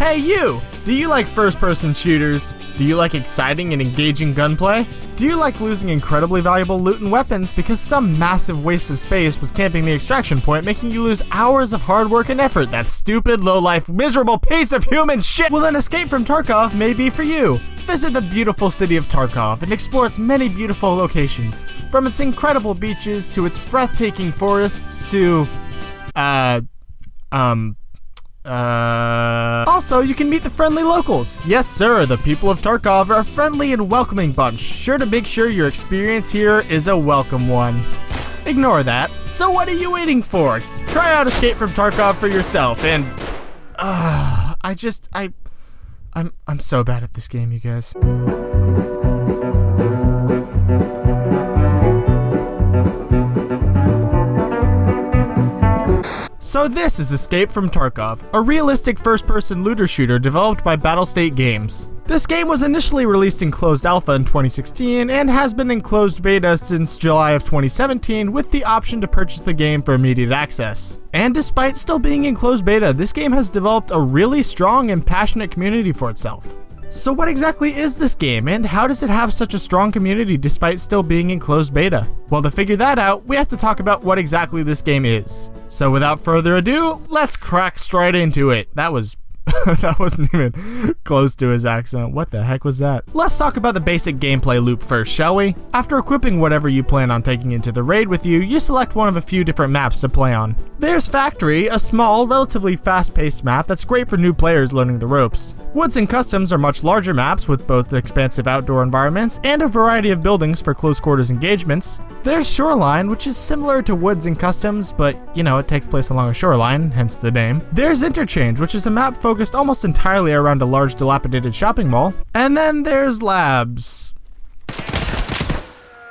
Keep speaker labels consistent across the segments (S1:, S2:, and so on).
S1: Hey you! Do you like first-person shooters? Do you like exciting and engaging gunplay? Do you like losing incredibly valuable loot and weapons because some massive waste of space was camping the extraction point, making you lose hours of hard work and effort? That stupid, low-life, miserable piece of human shit! Well then, Escape from Tarkov may be for you. Visit the beautiful city of Tarkov and explore its many beautiful locations, from its incredible beaches to its breathtaking forests to, Also, you can meet the friendly locals. Yes, sir, the people of Tarkov are a friendly and welcoming bunch, sure to make sure your experience here is a welcome one. Ignore that. So what are you waiting for? Try out Escape from Tarkov for yourself, and I'm so bad at this game, you guys. So this is Escape from Tarkov, a realistic first-person looter shooter developed by Battlestate Games. This game was initially released in closed alpha in 2016 and has been in closed beta since July of 2017 with the option to purchase the game for immediate access. And despite still being in closed beta, this game has developed a really strong and passionate community for itself. So what exactly is this game, and how does it have such a strong community despite still being in closed beta? Well, to figure that out, we have to talk about what exactly this game is. So without further ado, let's crack straight into it. That wasn't even close to his accent. What the heck was that? Let's talk about the basic gameplay loop first, shall we? After equipping whatever you plan on taking into the raid with you, you select one of a few different maps to play on. There's Factory, a small, relatively fast-paced map that's great for new players learning the ropes. Woods and Customs are much larger maps with both expansive outdoor environments and a variety of buildings for close quarters engagements. There's Shoreline, which is similar to Woods and Customs, but, you know, it takes place along a shoreline, hence the name. There's Interchange, which is a map focused almost entirely around a large dilapidated shopping mall. And then there's Labs.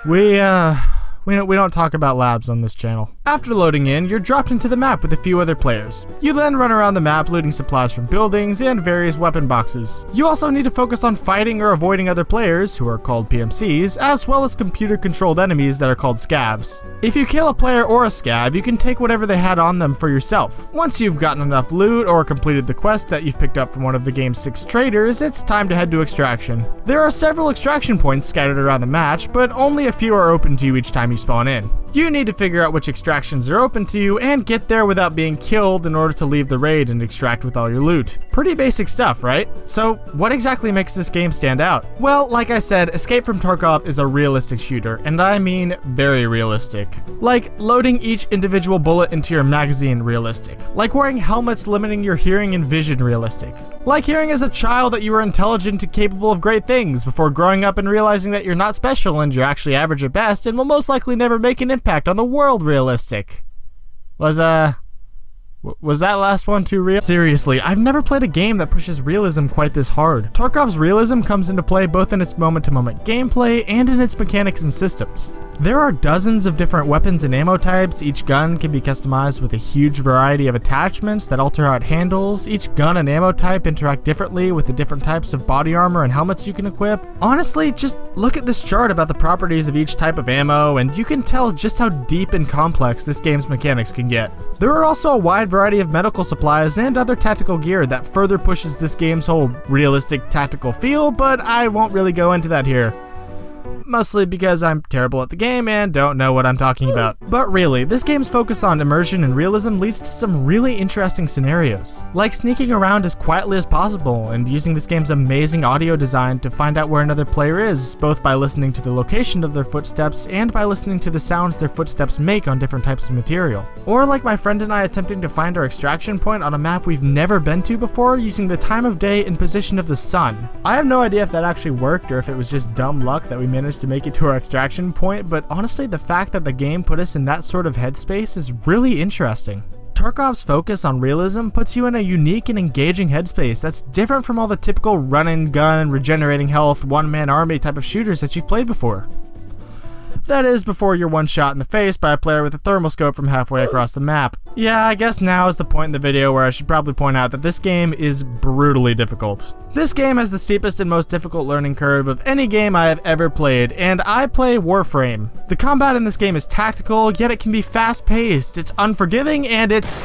S1: We don't talk about labs on this channel. After loading in, you're dropped into the map with a few other players. You then run around the map looting supplies from buildings and various weapon boxes. You also need to focus on fighting or avoiding other players, who are called PMCs, as well as computer-controlled enemies that are called scavs. If you kill a player or a scav, you can take whatever they had on them for yourself. Once you've gotten enough loot or completed the quest that you've picked up from one of the game's 6 traders, it's time to head to extraction. There are several extraction points scattered around the match, but only a few are open to you each time you spawn in. You need to figure out which extractions are open to you and get there without being killed in order to leave the raid and extract with all your loot. Pretty basic stuff, right? So what exactly makes this game stand out? Well, like I said, Escape from Tarkov is a realistic shooter, and I mean very realistic. Like loading each individual bullet into your magazine realistic. Like wearing helmets limiting your hearing and vision realistic. Like hearing as a child that you were intelligent and capable of great things before growing up and realizing that you're not special and you're actually average at best and will most likely never make an impact on the world realistic. Was that last one too real? Seriously, I've never played a game that pushes realism quite this hard. Tarkov's realism comes into play both in its moment-to-moment gameplay and in its mechanics and systems. There are dozens of different weapons and ammo types. Each gun can be customized with a huge variety of attachments that alter how it handles. Each gun and ammo type interact differently with the different types of body armor and helmets you can equip. Honestly, just look at this chart about the properties of each type of ammo and you can tell just how deep and complex this game's mechanics can get. There are also a wide variety of medical supplies and other tactical gear that further pushes this game's whole realistic tactical feel, but I won't really go into that here. Mostly because I'm terrible at the game and don't know what I'm talking about. But really, this game's focus on immersion and realism leads to some really interesting scenarios. Like sneaking around as quietly as possible and using this game's amazing audio design to find out where another player is, both by listening to the location of their footsteps and by listening to the sounds their footsteps make on different types of material. Or like my friend and I attempting to find our extraction point on a map we've never been to before using the time of day and position of the sun. I have no idea if that actually worked or if it was just dumb luck that we managed to make it to our extraction point, but honestly the fact that the game put us in that sort of headspace is really interesting. Tarkov's focus on realism puts you in a unique and engaging headspace that's different from all the typical run and gun, regenerating health, one-man army type of shooters that you've played before. That is, before you're one shot in the face by a player with a thermal scope from halfway across the map. Yeah, I guess now is the point in the video where I should probably point out that this game is brutally difficult. This game has the steepest and most difficult learning curve of any game I have ever played, and I play Warframe. The combat in this game is tactical, yet it can be fast-paced, it's unforgiving, and it's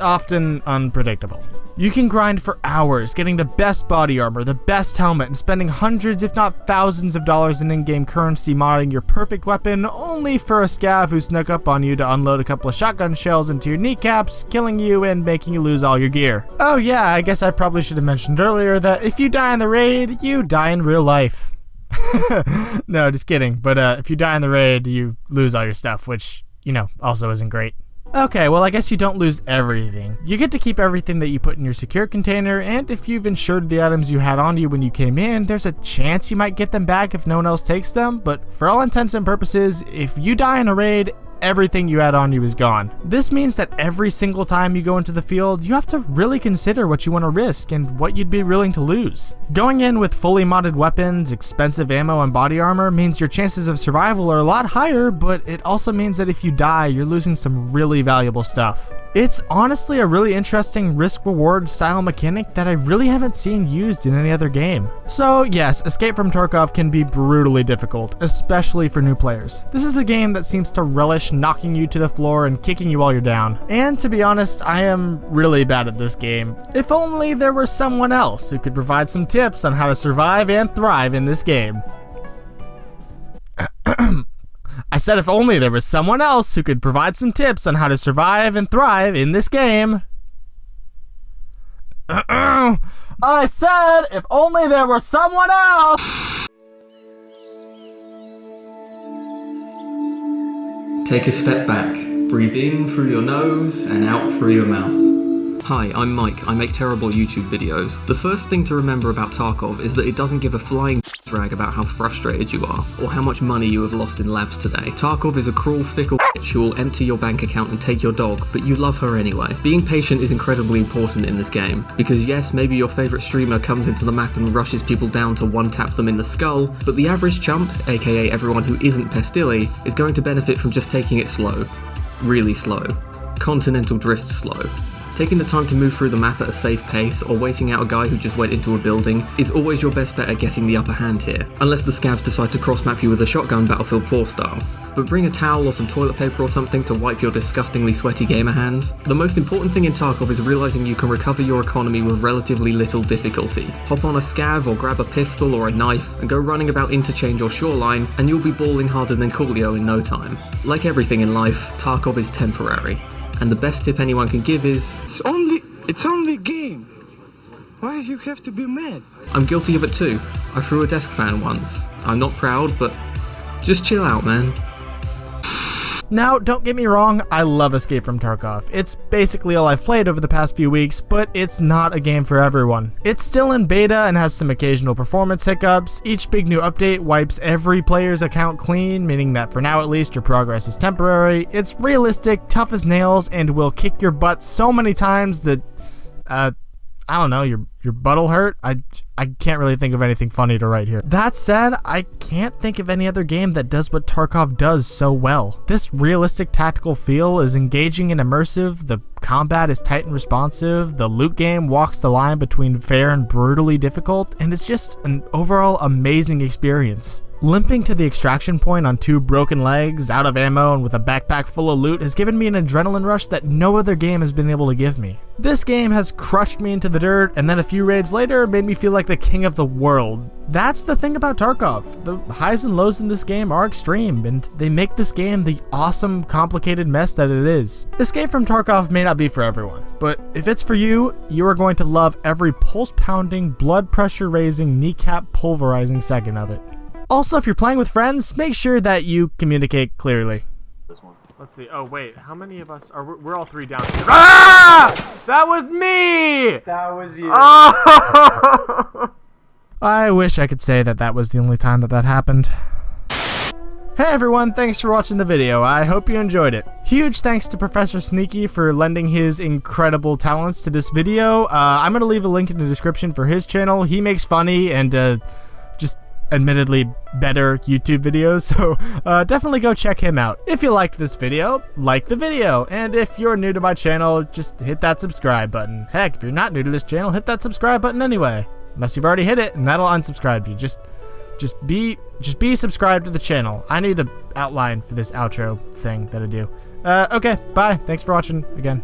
S1: often unpredictable. You can grind for hours, getting the best body armor, the best helmet, and spending hundreds if not thousands of dollars in in-game currency modding your perfect weapon, only for a scav who snuck up on you to unload a couple of shotgun shells into your kneecaps, killing you and making you lose all your gear. Oh yeah, I guess I probably should have mentioned earlier that if you die in the raid, you die in real life. No, just kidding, but if you die in the raid, you lose all your stuff, which, you know, also isn't great. Okay, well I guess you don't lose everything. You get to keep everything that you put in your secure container, and if you've insured the items you had on you when you came in, there's a chance you might get them back if no one else takes them, but for all intents and purposes, if you die in a raid, everything you had on you is gone. This means that every single time you go into the field, you have to really consider what you want to risk and what you'd be willing to lose. Going in with fully modded weapons, expensive ammo, and body armor means your chances of survival are a lot higher, but it also means that if you die, you're losing some really valuable stuff. It's honestly a really interesting risk-reward style mechanic that I really haven't seen used in any other game. So yes, Escape from Tarkov can be brutally difficult, especially for new players. This is a game that seems to relish knocking you to the floor and kicking you while you're down. And to be honest, I am really bad at this game. If only there were someone else who could provide some tips on how to survive and thrive in this game. I said if only there was someone else who could provide some tips on how to survive and thrive in this game. I said if only there were someone else.
S2: Take a step back. Breathe in through your nose and out through your mouth. Hi, I'm Mike. I make terrible YouTube videos. The first thing to remember about Tarkov is that it doesn't give a flying rag about how frustrated you are, or how much money you have lost in labs today. Tarkov is a cruel, fickle bitch who will empty your bank account and take your dog, but you love her anyway. Being patient is incredibly important in this game, because yes, maybe your favourite streamer comes into the map and rushes people down to one-tap them in the skull, but the average chump, aka everyone who isn't Pestilli, is going to benefit from just taking it slow. Really slow. Continental drift slow. Taking the time to move through the map at a safe pace, or waiting out a guy who just went into a building, is always your best bet at getting the upper hand here, unless the scavs decide to cross-map you with a shotgun Battlefield 4 style. But bring a towel or some toilet paper or something to wipe your disgustingly sweaty gamer hands. The most important thing in Tarkov is realising you can recover your economy with relatively little difficulty. Hop on a scav or grab a pistol or a knife and go running about Interchange or Shoreline, and you'll be balling harder than Coolio in no time. Like everything in life, Tarkov is temporary. And the best tip anyone can give is,
S3: It's only a game. Why you have to be mad?
S2: I'm guilty of it too. I threw a desk fan once. I'm not proud, but just chill out, man.
S1: Now, don't get me wrong, I love Escape from Tarkov. It's basically all I've played over the past few weeks, but it's not a game for everyone. It's still in beta and has some occasional performance hiccups. Each big new update wipes every player's account clean, meaning that for now at least your progress is temporary. It's realistic, tough as nails, and will kick your butt so many times that, I don't know, your butt'll hurt. I can't really think of anything funny to write here. That said, I can't think of any other game that does what Tarkov does so well. This realistic tactical feel is engaging and immersive, the combat is tight and responsive, the loot game walks the line between fair and brutally difficult, and it's just an overall amazing experience. Limping to the extraction point on 2 broken legs, out of ammo, and with a backpack full of loot has given me an adrenaline rush that no other game has been able to give me. This game has crushed me into the dirt, and then a few raids later made me feel like the king of the world. That's the thing about Tarkov. The highs and lows in this game are extreme, and they make this game the awesome, complicated mess that it is. Escape from Tarkov may not be for everyone, but if it's for you, you are going to love every pulse-pounding, blood pressure-raising, kneecap pulverizing second of it. Also, if you're playing with friends, make sure that you communicate clearly. Let's see. Oh, wait. How many of us are... We're all 3 down here. Ah! That was me!
S3: That was you.
S1: Oh! I wish I could say that that was the only time that happened. Hey everyone, thanks for watching the video. I hope you enjoyed it. Huge thanks to Professor Sneaky for lending his incredible talents to this video. I'm going to leave a link in the description for his channel. He makes funny and just admittedly better YouTube videos, so definitely go check him out. If you liked this video, like the video, and if you're new to my channel, just hit that subscribe button. Heck, if you're not new to this channel, hit that subscribe button anyway. Unless you've already hit it, and that'll unsubscribe you. Just be subscribed to the channel. I need an outline for this outro thing that I do. Okay, bye. Thanks for watching again.